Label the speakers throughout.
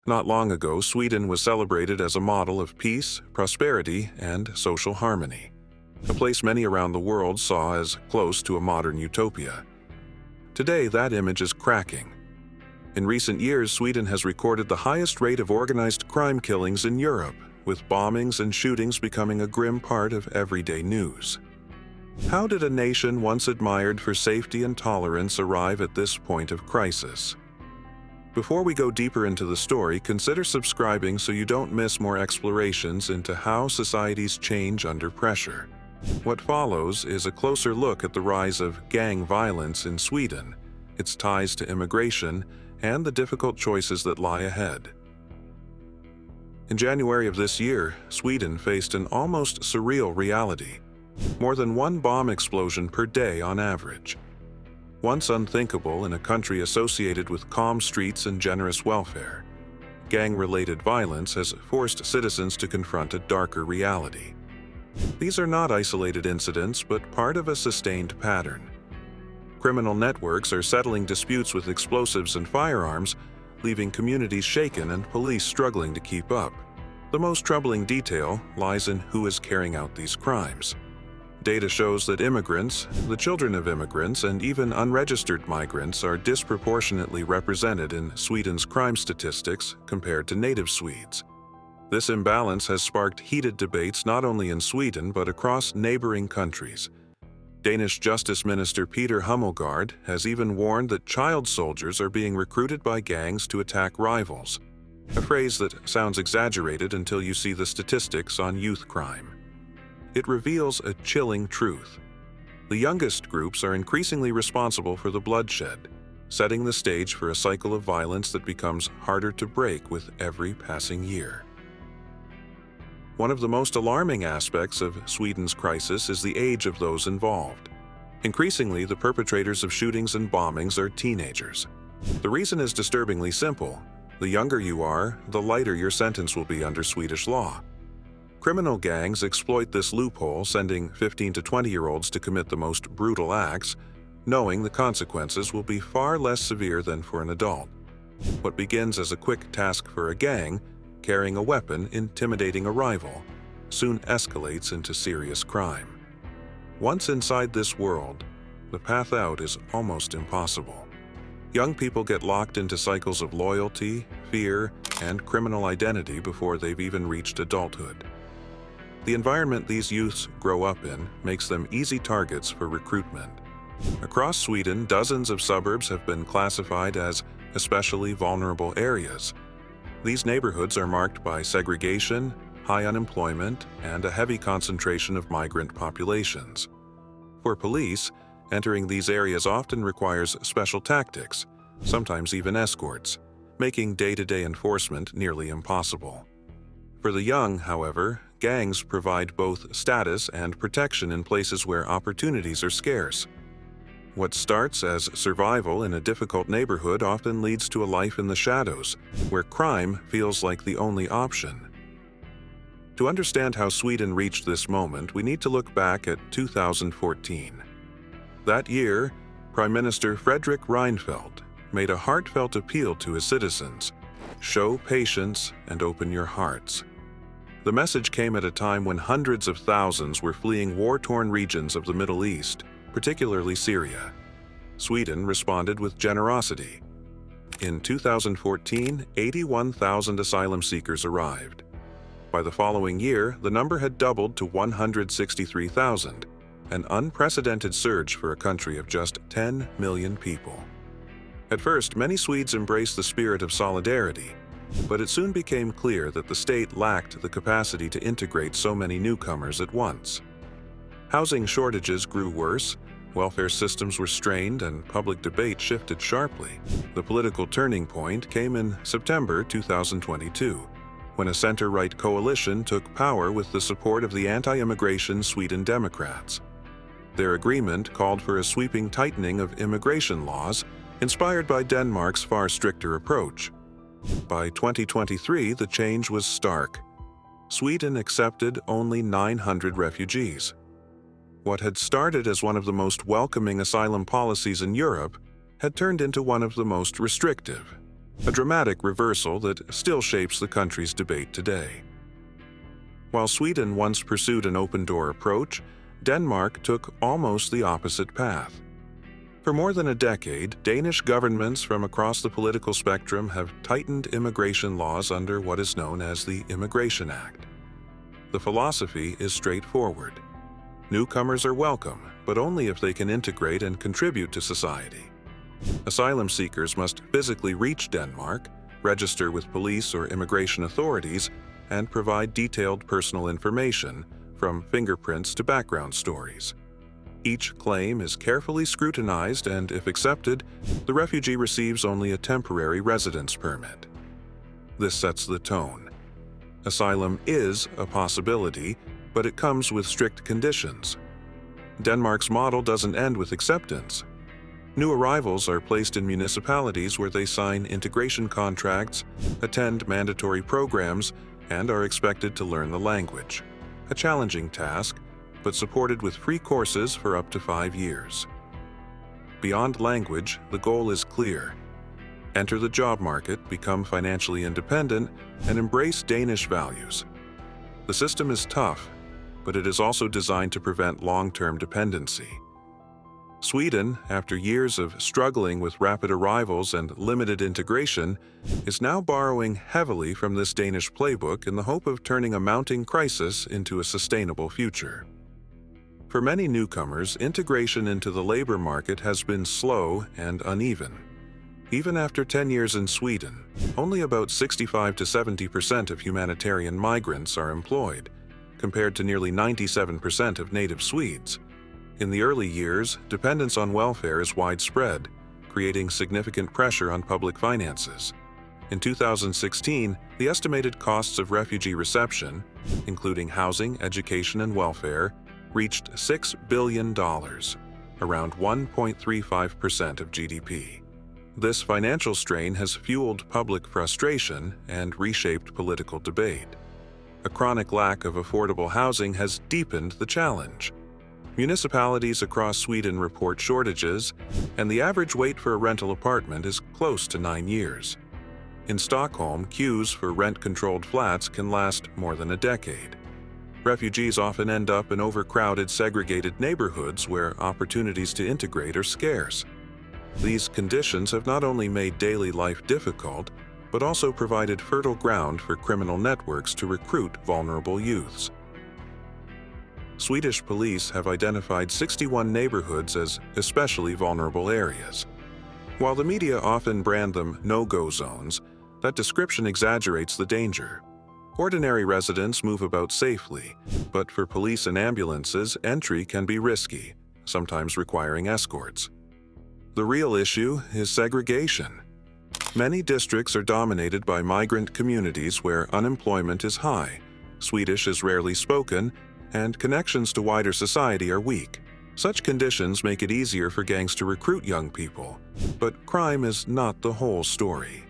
Speaker 1: Not long ago, Sweden was celebrated as a model of peace, prosperity, and social harmony, a place many around the world saw as close to a modern utopia. Today, that image is cracking. In recent years, Sweden has recorded the highest rate of organized crime killings in Europe, with bombings and shootings becoming a grim part of everyday news. How did a nation once admired for safety and tolerance arrive at this point of crisis? Before we go deeper into the story, consider subscribing so you don't miss more explorations into how societies change under pressure. What follows is a closer look at the rise of gang violence in Sweden, its ties to immigration, and the difficult choices that lie ahead. In January of this year, Sweden faced an almost surreal reality: more than one bomb explosion per day on average. Once unthinkable in a country associated with calm streets and generous welfare, gang-related violence has forced citizens to confront a darker reality. These are not isolated incidents, but part of a sustained pattern. Criminal networks are settling disputes with explosives and firearms, leaving communities shaken and police struggling to keep up. The most troubling detail lies in who is carrying out these crimes. Data shows that immigrants, the children of immigrants, and even unregistered migrants are disproportionately represented in Sweden's crime statistics compared to native Swedes. This imbalance has sparked heated debates not only in Sweden but across neighboring countries. Danish Justice Minister Peter Hummelgaard has even warned that child soldiers are being recruited by gangs to attack rivals, a phrase that sounds exaggerated until you see the statistics on youth crime. It reveals a chilling truth. The youngest groups are increasingly responsible for the bloodshed, setting the stage for a cycle of violence that becomes harder to break with every passing year. One of the most alarming aspects of Sweden's crisis is the age of those involved. Increasingly, the perpetrators of shootings and bombings are teenagers. The reason is disturbingly simple: the younger you are, the lighter your sentence will be under Swedish law. Criminal gangs exploit this loophole, sending 15 to 20-year-olds to commit the most brutal acts, knowing the consequences will be far less severe than for an adult. What begins as a quick task for a gang, carrying a weapon, intimidating a rival, soon escalates into serious crime. Once inside this world, the path out is almost impossible. Young people get locked into cycles of loyalty, fear, and criminal identity before they've even reached adulthood. The environment these youths grow up in makes them easy targets for recruitment. Across Sweden, dozens of suburbs have been classified as especially vulnerable areas. These neighborhoods are marked by segregation, high unemployment, and a heavy concentration of migrant populations. For police, entering these areas often requires special tactics, sometimes even escorts, making day-to-day enforcement nearly impossible. For the young, however, gangs provide both status and protection in places where opportunities are scarce. What starts as survival in a difficult neighborhood often leads to a life in the shadows, where crime feels like the only option. To understand how Sweden reached this moment, we need to look back at 2014. That year, Prime Minister Fredrik Reinfeldt made a heartfelt appeal to his citizens: show patience and open your hearts. The message came at a time when hundreds of thousands were fleeing war-torn regions of the Middle East, particularly Syria. Sweden responded with generosity. In 2014, 81,000 asylum seekers arrived. By the following year, the number had doubled to 163,000, an unprecedented surge for a country of just 10 million people. At first, many Swedes embraced the spirit of solidarity, but it soon became clear that the state lacked the capacity to integrate so many newcomers at once. Housing shortages grew worse, welfare systems were strained, and public debate shifted sharply. The political turning point came in September 2022, when a center-right coalition took power with the support of the anti-immigration Sweden Democrats. Their agreement called for a sweeping tightening of immigration laws, inspired by Denmark's far stricter approach. By 2023, the change was stark. Sweden accepted only 900 refugees. What had started as one of the most welcoming asylum policies in Europe had turned into one of the most restrictive. a dramatic reversal that still shapes the country's debate today. While Sweden once pursued an open-door approach, Denmark took almost the opposite path. For more than a decade, Danish governments from across the political spectrum have tightened immigration laws under what is known as the Immigration Act. The philosophy is straightforward. Newcomers are welcome, but only if they can integrate and contribute to society. Asylum seekers must physically reach Denmark, register with police or immigration authorities, and provide detailed personal information, from fingerprints to background stories. Each claim is carefully scrutinized, and if accepted, the refugee receives only a temporary residence permit. This sets the tone. Asylum is a possibility, but it comes with strict conditions. Denmark's model doesn't end with acceptance. New arrivals are placed in municipalities where they sign integration contracts, attend mandatory programs, and are expected to learn the language. A challenging task, but supported with free courses for up to 5 years. Beyond language, the goal is clear. Enter the job market, become financially independent, and embrace Danish values. The system is tough, but it is also designed to prevent long-term dependency. Sweden, after years of struggling with rapid arrivals and limited integration, is now borrowing heavily from this Danish playbook in the hope of turning a mounting crisis into a sustainable future. For many newcomers, integration into the labor market has been slow and uneven. Even after 10 years in Sweden, only about 65 to 70% of humanitarian migrants are employed, compared to nearly 97% of native Swedes. In the early years, dependence on welfare is widespread, creating significant pressure on public finances. In 2016, the estimated costs of refugee reception, including housing, education, and welfare, reached $6 billion, around 1.35% of GDP. This financial strain has fueled public frustration and reshaped political debate. A chronic lack of affordable housing has deepened the challenge. Municipalities across Sweden report shortages, and the average wait for a rental apartment is close to 9 years. In Stockholm, queues for rent-controlled flats can last more than a decade. Refugees often end up in overcrowded, segregated neighborhoods where opportunities to integrate are scarce. These conditions have not only made daily life difficult, but also provided fertile ground for criminal networks to recruit vulnerable youths. Swedish police have identified 61 neighborhoods as especially vulnerable areas. While the media often brand them no-go zones, that description exaggerates the danger. Ordinary residents move about safely, but for police and ambulances, entry can be risky, sometimes requiring escorts. The real issue is segregation. Many districts are dominated by migrant communities where unemployment is high, Swedish is rarely spoken, and connections to wider society are weak. Such conditions make it easier for gangs to recruit young people, but crime is not the whole story.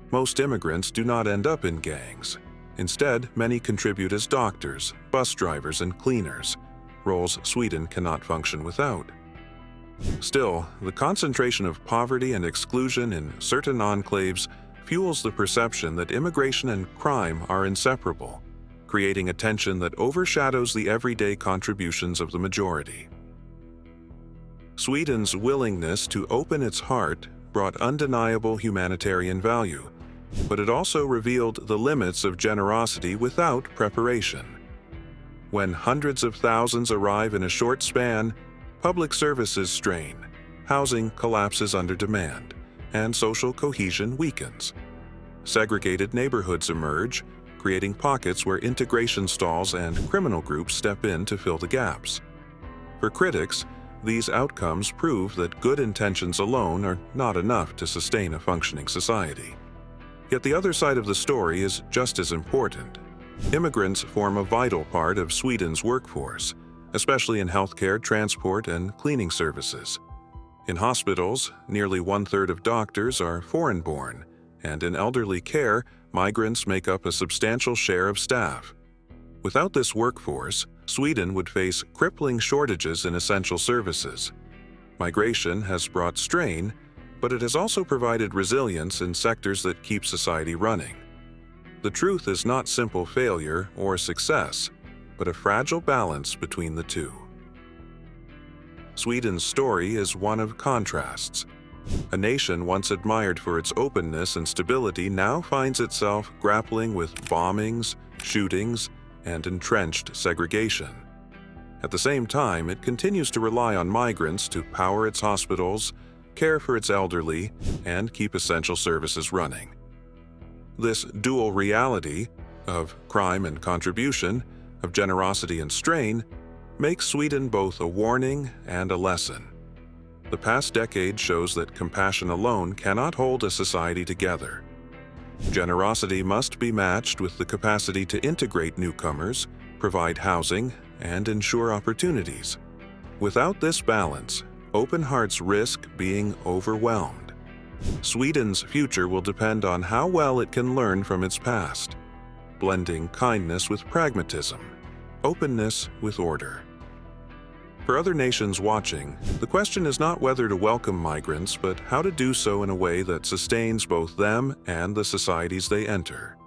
Speaker 1: Most immigrants do not end up in gangs. Instead, many contribute as doctors, bus drivers, and cleaners, roles Sweden cannot function without. Still, the concentration of poverty and exclusion in certain enclaves fuels the perception that immigration and crime are inseparable, creating a tension that overshadows the everyday contributions of the majority. Sweden's willingness to open its heart brought undeniable humanitarian value, but it also revealed the limits of generosity without preparation. When hundreds of thousands arrive in a short span, public services strain, housing collapses under demand, and social cohesion weakens. Segregated neighborhoods emerge, creating pockets where integration stalls and criminal groups step in to fill the gaps. For critics, these outcomes prove that good intentions alone are not enough to sustain a functioning society. Yet the other side of the story is just as important. Immigrants form a vital part of Sweden's workforce, especially in healthcare, transport, and cleaning services. In hospitals, nearly 1/3 of doctors are foreign-born, and in elderly care, migrants make up a substantial share of staff. Without this workforce, Sweden would face crippling shortages in essential services. Migration has brought strain, but it has also provided resilience in sectors that keep society running. The truth is not simple failure or success, but a fragile balance between the two. Sweden's story is one of contrasts. A nation once admired for its openness and stability now finds itself grappling with bombings, shootings, and entrenched segregation. At the same time, it continues to rely on migrants to power its hospitals, care for its elderly, and keep essential services running. This dual reality of crime and contribution, of generosity and strain, makes Sweden both a warning and a lesson. The past decade shows that compassion alone cannot hold a society together. Generosity must be matched with the capacity to integrate newcomers, provide housing, and ensure opportunities. Without this balance, open hearts risk being overwhelmed. Sweden's future will depend on how well it can learn from its past, blending kindness with pragmatism, openness with order. For other nations watching, the question is not whether to welcome migrants, but how to do so in a way that sustains both them and the societies they enter.